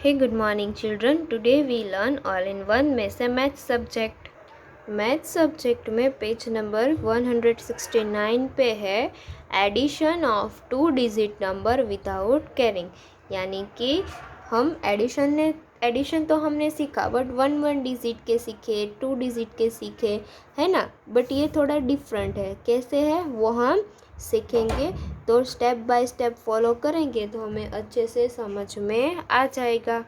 Hey, good morning, children. Today we learn all-in-one में से math subject. Math subject में page number 169 पे है addition of 2 digit number without carrying, यानी कि हम एडिशन तो हमने सीखा बट 1 डिजिट के सीखे, 2 डिजिट के सीखे, है ना। बट ये थोड़ा डिफरेंट है। कैसे है वो हम सीखेंगे, तो स्टेप बाय स्टेप फॉलो करेंगे तो हमें अच्छे से समझ में आ जाएगा।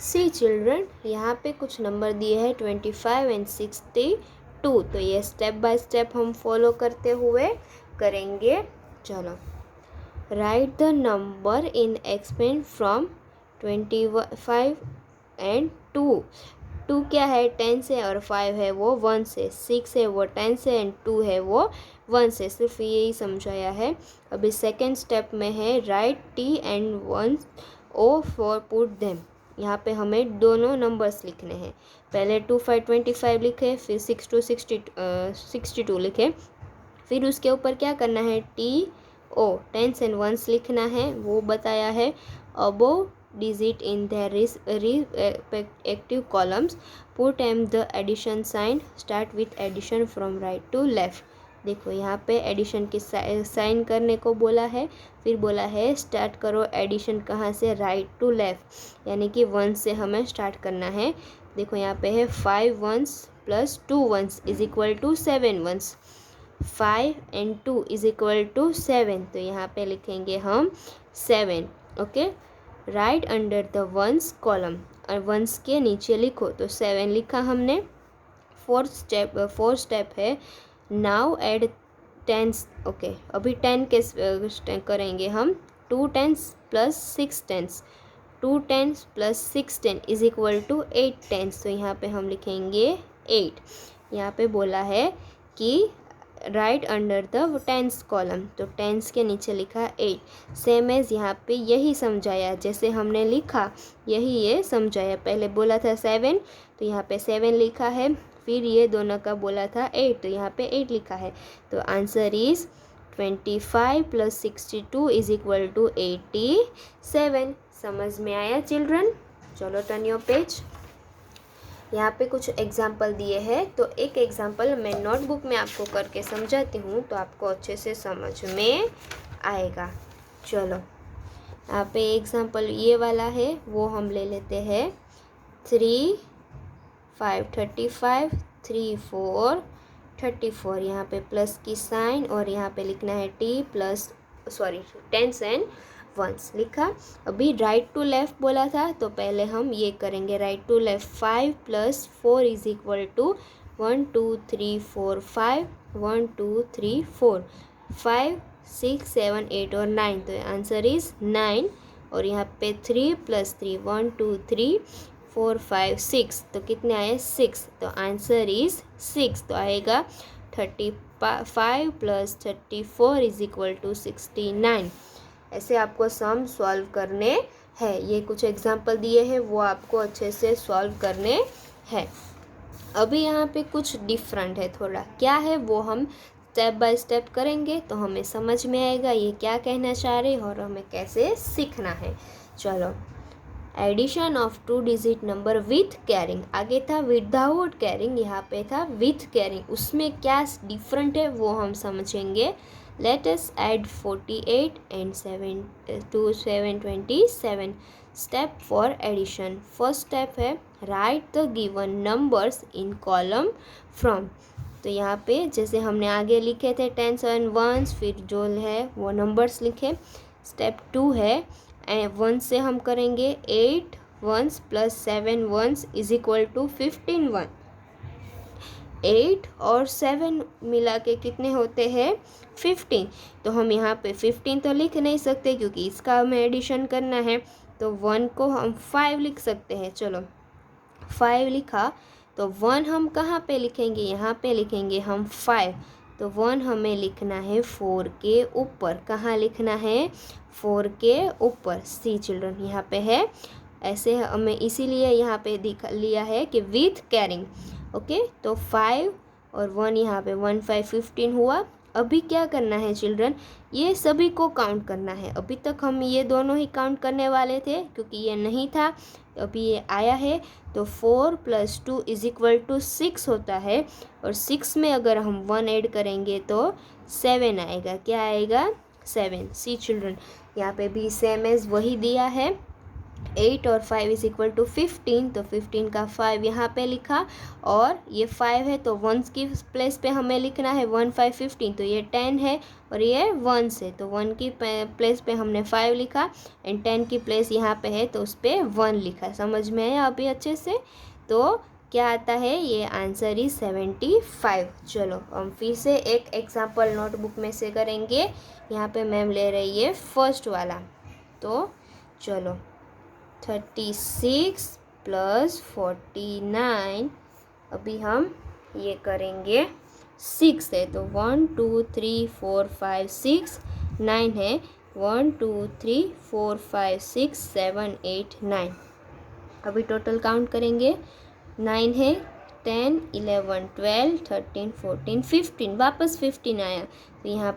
सी चिल्ड्रन, यहाँ पे कुछ नंबर दिए हैं 25 एंड 62, तो ये स्टेप बाय स्टेप हम फॉलो करते हुए करेंगे। चलो, right the number in expand from 25 and 2। 2 क्या है, 10 से, और 5 है वो 1 से, 6 है वो 10 से, एंड 2 है वो 1 से। सिर्फ यही समझाया है। अभी सेकेंड स्टेप में है write T and 1 O for put them. यहाँ पे हमें दोनों नंबर्स लिखने हैं। पहले 2 5 25 लिखे, फिर 6 2 62 लिखे, फिर उसके ऊपर क्या करना है, T O 10s and 1s लिखना है, वो बताया है। Above digit in their respective columns, put m the addition sign, start with addition from right to left। देखो यहाँ पे एडिशन की साइन करने को बोला है, फिर बोला है स्टार्ट करो एडिशन कहाँ से, राइट टू लेफ़्ट, यानी कि 1 से हमें स्टार्ट करना है। देखो यहाँ पे है 5 1s plus 2 1s is equal to 7 1s, 5 and 2 is equal to 7, तो यहाँ पे लिखेंगे हम 7। Okay, write under the ones column, और वंस के नीचे लिखो, तो 7 लिखा हमने। फोर्थ स्टेप है नाउ एड 10s। ओके, अभी 10 के करेंगे हम, 2 10s plus 6 10s, 2 10s plus 6 10 is equal to 8 10s, तो यहाँ पे हम लिखेंगे 8। यहाँ पे बोला है कि right under the tens column, तो टेंस के नीचे लिखा 8। सेम एज यहाँ पे यही समझाया, जैसे हमने लिखा यही ये समझाया। पहले बोला था 7, तो यहाँ पे 7 लिखा है, फिर ये दोनों का बोला था 8, तो यहाँ पे 8 लिखा है। तो answer is 25 plus 62 is equal to 87। समझ में आया चिल्ड्रन? चलो टर्न योर पेज। यहाँ पे कुछ एग्जाम्पल दिए हैं, तो एक एग्जाम्पल मैं नोटबुक में आपको करके समझाती हूँ, तो आपको अच्छे से समझ में आएगा। चलो, यहाँ पे एग्जाम्पल ये वाला है, वो हम ले लेते हैं। 3 5 35 3 4 34, यहाँ पे प्लस की साइन, और यहाँ पे लिखना है T plus 10s and 1s लिखा। अभी राइट टू लेफ़्ट बोला था, तो पहले हम ये करेंगे right to left. 5 plus 4 is equal to 1 2 3 4 5, 1 2 3 4 5 6 7 8 और 9, तो आंसर इज 9। और यहाँ पे 3 प्लस 3 1 2 3 4 5 6, तो कितने आए 6, तो आंसर इज 6, तो आएगा 35 प्लस 34 इज इक्वल टू 69। ऐसे आपको सम सॉल्व करने हैं। ये कुछ एग्जाम्पल दिए हैं, वो आपको अच्छे से सॉल्व करने हैं। अभी यहाँ पे कुछ डिफरेंट है थोड़ा, क्या है वो हम स्टेप बाय स्टेप करेंगे तो हमें समझ में आएगा ये क्या कहना चाह रहे हैं और हमें कैसे सीखना है। चलो, addition of 2 digit number with carrying, आगे था विदाउट कैरिंग, यहाँ पे था विथ कैरिंग। उसमें क्या डिफरेंट है वो हम समझेंगे। Let us add 48 and 727। Step for addition, first step है write the given numbers in column from. तो यहाँ पे जैसे हमने आगे लिखे थे 10s एंड 1s, फिर जो है वो नंबर्स लिखे। स्टेप 2 है 1 से हम करेंगे 8 1s plus 7 1s is equal to 15 1। 8 और 7 मिला के कितने होते हैं 15, तो हम यहाँ पे 15 तो लिख नहीं सकते क्योंकि इसका हमें एडिशन करना है, तो 1 को हम 5 लिख सकते हैं। चलो, 5 लिखा, तो 1 हम कहाँ पे लिखेंगे, यहाँ पे लिखेंगे हम 5, तो 1 हमें लिखना है 4 के ऊपर। कहाँ लिखना है, 4 के ऊपर। सी चिल्ड्रन, यहाँ पे है ऐसे, हमें इसीलिए यहाँ पे दिखा लिया है कि विथ कैरिंग। ओके, तो 5 और 1 यहाँ पे 1 5 15 हुआ, अभी क्या करना है चिल्ड्रन, ये सभी को काउंट करना है। अभी तक हम ये दोनों ही काउंट करने वाले थे क्योंकि ये नहीं था, तो अभी ये आया है। तो 4 + 2 = 6 होता है, और 6 में अगर हम 1 ऐड करेंगे तो 7 आएगा। क्या आएगा? 7। सी चिल्ड्रन, यहाँ पे भी सेम एज वही दिया है। 8 और 5 = 15, तो 15 का 5 यहाँ पे लिखा, और ये 5 है तो 1 की प्लेस पे हमें लिखना है 1 5 15, तो ये 10 है और ये 1 है, तो 1 की प्लेस पे हमने 5 लिखा, एंड 10 की प्लेस यहाँ पे है तो उस पर 1 लिखा। समझ में आया अभी अच्छे से? तो क्या आता है, ये आंसर ही 75। चलो हम फिर से एक एग्जाम्पल नोटबुक में से करेंगे। यहाँ पे मैम ले रही है फर्स्ट वाला, तो चलो 36 + 49, अभी हम ये करेंगे 6 है तो 1 2 3 4 5 6, 9 है 1 2 3 4 5 6 7 8 9। अभी टोटल काउंट करेंगे, 9 है 10 11 12 13 14 15, वापस 15 आया, तो यहाँ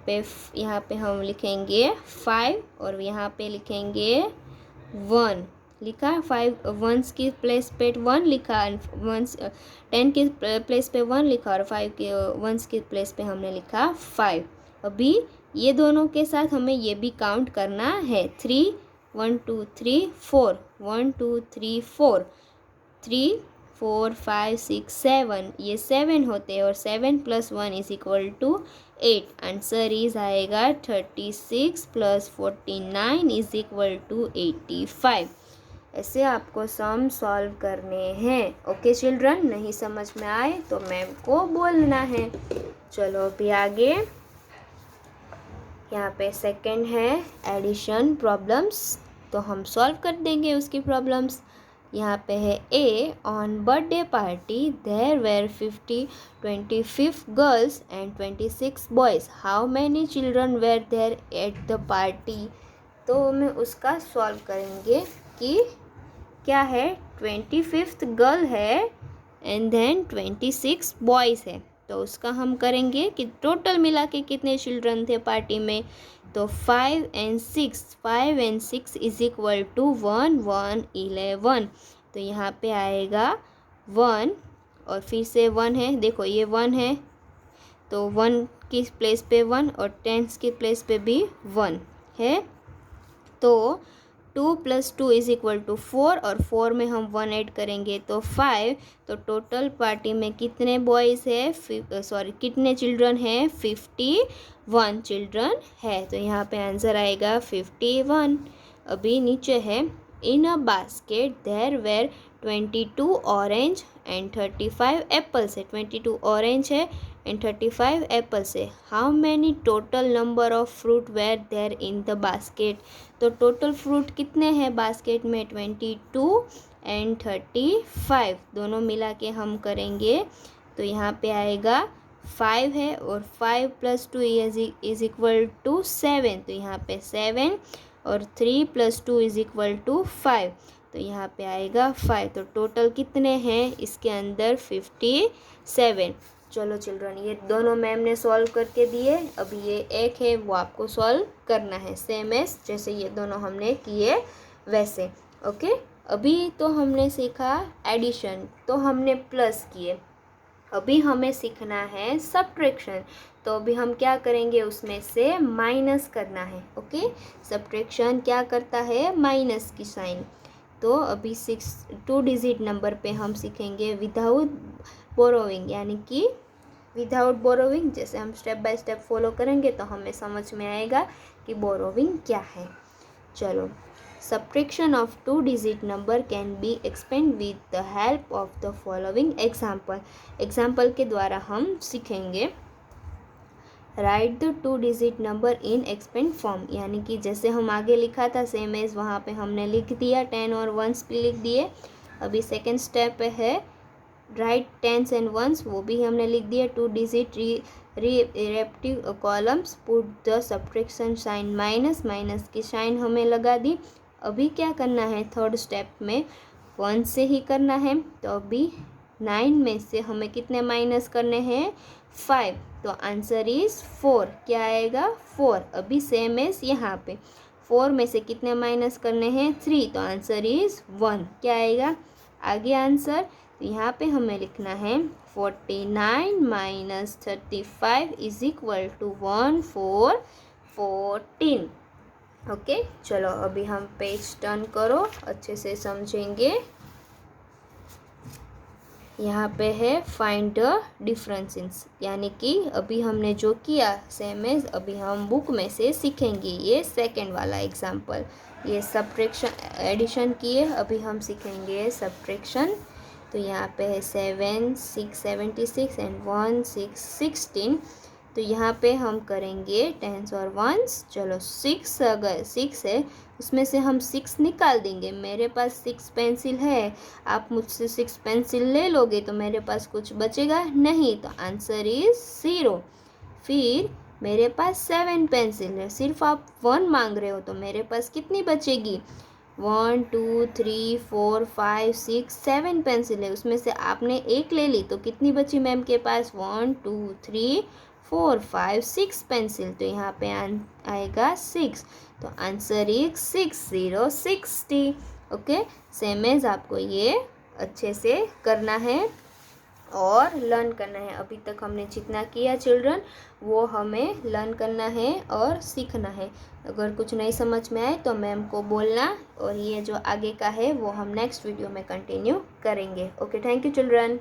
पे हम लिखेंगे 5 और यहाँ पे लिखेंगे 1 लिखा। 5 1 की प्लेस पे 1 लिखा, 10 की प्लेस पे 1 लिखा, और 5 के 1 की प्लेस पे हमने लिखा 5। अभी ये दोनों के साथ हमें ये भी काउंट करना है। 3 1 2 3 4 1 2 3 4 3 4 5 6 7, ये 7 होते हैं, और 7 + 1 = 8। आंसर इज आएगा 36 + 49 = 85। ऐसे आपको सम सॉल्व करने हैं। ओके चिल्ड्रन, नहीं समझ में आए तो मैम को बोलना है। चलो अभी आगे, यहाँ पे सेकंड है एडिशन प्रॉब्लम्स, तो हम सॉल्व कर देंगे उसकी प्रॉब्लम्स। यहाँ पे है a, on birthday party there were 25 girls and 26 boys, how many children were there at the party. तो हमें उसका सॉल्व करेंगे कि क्या है, 25th गर्ल है एंड देन 26 बॉयज़ है, तो उसका हम करेंगे कि टोटल मिला के कितने चिल्ड्रन थे पार्टी में। तो 5 and 6 = 1 1 11, तो यहाँ पे आएगा 1, और फिर से 1 है, देखो ये 1 है तो 1 की प्लेस पे 1, और 10 की प्लेस पे भी 1 है। तो 2 + 2 = 4, और 4 में हम 1 ऐड करेंगे तो 5, तो टोटल पार्टी में कितने बॉयज़ है, कितने चिल्ड्रन हैं, 51 चिल्ड्रन है, तो यहाँ पे आंसर आएगा 51। अभी नीचे है, in a basket there were 22 orange and 35 apples है, 22 ऑरेंज है एंड 35 एप्पल्स है, how many total number of fruit were there in the basket. तो टोटल फ्रूट कितने हैं बास्केट में, 22 एंड 35, दोनों मिला के हम करेंगे तो यहाँ पे आएगा 5 है, और 5 + 2 = 7, तो यहाँ पे 7, और 3 + 2 = 5, तो यहाँ पे आएगा 5। तो टोटल कितने हैं इसके अंदर, 57। चलो चिल्ड्रन, ये दोनों मैम ने सॉल्व करके दिए, अभी ये एक है वो आपको सॉल्व करना है, सेम एज जैसे ये दोनों हमने किए वैसे। ओके, अभी तो हमने सीखा एडिशन, तो हमने प्लस किए, अभी हमें सीखना है सब्ट्रैक्शन, तो अभी हम क्या करेंगे, उसमें से माइनस करना है। ओके, सब्ट्रैक्शन क्या करता है, माइनस की साइन। तो अभी 2 डिजिट नंबर पे हम सीखेंगे विदाउट बोरोविंग, यानी कि विदाउट बोरोविंग, जैसे हम स्टेप बाय स्टेप फॉलो करेंगे तो हमें समझ में आएगा कि बोरोविंग क्या है। चलो, subtraction of 2 digit number can be explained with the help of the following example. Example के द्वारा हम सीखेंगे। Right the 2 digit number in expand form, यानी कि जैसे हम आगे लिखा था सेम एज वहाँ पे हमने लिख दिया, 10 और 1s भी लिख दिए। अभी सेकेंड स्टेप है राइट 10s and 1s, वो भी हमने लिख दिया। 2 डिजिट relative columns, put the subtraction sign minus, minus की साइन हमें लगा दी। अभी क्या करना है, थर्ड स्टेप में 1 से ही करना है, तो अभी 9 में से हमें कितने माइनस करने हैं, 5, तो आंसर इज 4। क्या आएगा? 4। अभी सेम एज यहाँ पे 4 में से कितने माइनस करने हैं? 3, तो आंसर इज 1। क्या आएगा आगे आंसर? तो यहाँ पे हमें लिखना है 49 minus 35 is equal to 1 4 14। Okay, चलो अभी हम पेज टर्न करो, अच्छे से समझेंगे। यहाँ पे है फाइंड द डिफरेंसेस, यानी कि अभी हमने जो किया सेम एज अभी हम बुक में से सीखेंगे। ये सेकंड वाला एग्जाम्पल, ये सब्ट्रैक्शन एडिशन किए, अभी हम सीखेंगे सब्ट्रैक्शन। तो यहाँ पे है 7 6 76 एंड 1 6 16। तो यहाँ पे हम करेंगे टेंस और वंस। चलो 6, अगर 6 है उसमें से हम 6 निकाल देंगे। मेरे पास 6 पेंसिल है, आप मुझसे 6 पेंसिल ले लोगे तो मेरे पास कुछ बचेगा नहीं, तो आंसर इज 0। फिर मेरे पास 7 पेंसिल है, सिर्फ आप 1 मांग रहे हो, तो मेरे पास कितनी बचेगी? 1 2 3 4 5 6 7 पेंसिल है, उसमें से आपने एक ले ली तो कितनी बची मैम के पास? 1 2 3 4 5 6 पेंसिल, तो यहाँ पे आएगा 6। तो answer is 6060। Okay, same as आपको ये अच्छे से करना है और लर्न करना है। अभी तक हमने जितना किया चिल्ड्रन वो हमें लर्न करना है और सीखना है। अगर कुछ नहीं समझ में आए तो मैम को बोलना, और ये जो आगे का है वो हम नेक्स्ट वीडियो में कंटिन्यू करेंगे। Okay, thank you children.